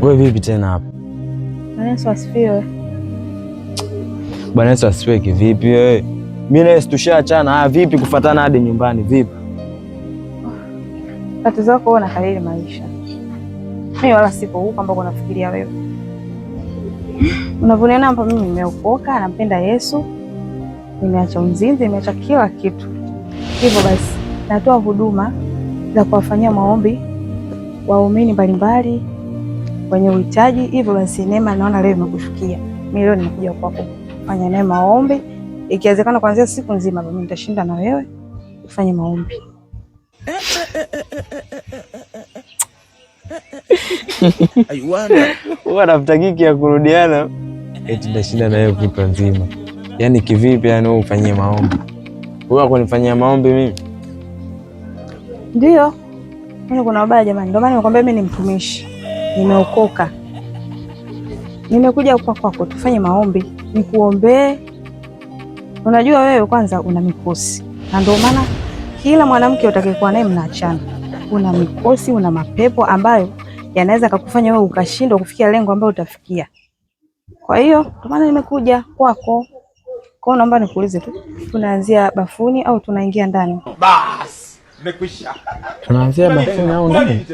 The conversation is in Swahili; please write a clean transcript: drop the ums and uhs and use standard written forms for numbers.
Wewe vipi tena hapa? Bwana Yesu asifiwe. Bwana Yesu asifiwe kivipi wewe? Mimi na Yesu tushaachana. Ah, vipi kufuatana hadi nyumbani vipi? Tatizo lako wewe unakalili maisha. Mimi wala sipo huko ambako unafikiria wewe. Unavyoniona hapa mimi nimeokoka, nampenda Yesu. Nimeacha uzinzi, nimeacha kila kitu. Hivyo basi, natoa huduma za kuwafanyia maombi waumini mbalimbali wenye uhitaji. Hivyo basi neema naona leo imekushukia. Mimi leo nimekuja kwako kufanya naye maombi. Ikiwezekana kuanzia siku nzima mimi nitashinda na wewe kufanya maombi. Nafuta kiki ya kurudiana. Eti nitashinda na wewe kutwa nzima. Yaani kivipi yani wewe ufanyie maombi? Wewe akunifanyia maombi mimi? Ndio. Mimi kuna ubaya jamani. Ndio maana nimekwambia mimi ni mtumishi. Nimeokoka. Nimekuja kwako tufanye maombi, nikuombee. Unajua wewe kwanza una mikosi. Na ndio maana kila mwanamke utakayekuwa naye mnaachana. Una mikosi, una mapepo ambayo yanaweza kukufanya wewe ukashindwa kufikia lengo ambalo utafikia. Kwa hiyo ndio maana nimekuja kwako. Kwa hiyo naomba nikuulize tu, tunaanzia bafuni au tunaingia ndani? Bas, nimekwisha. Tunaanzia bafuni au ndani?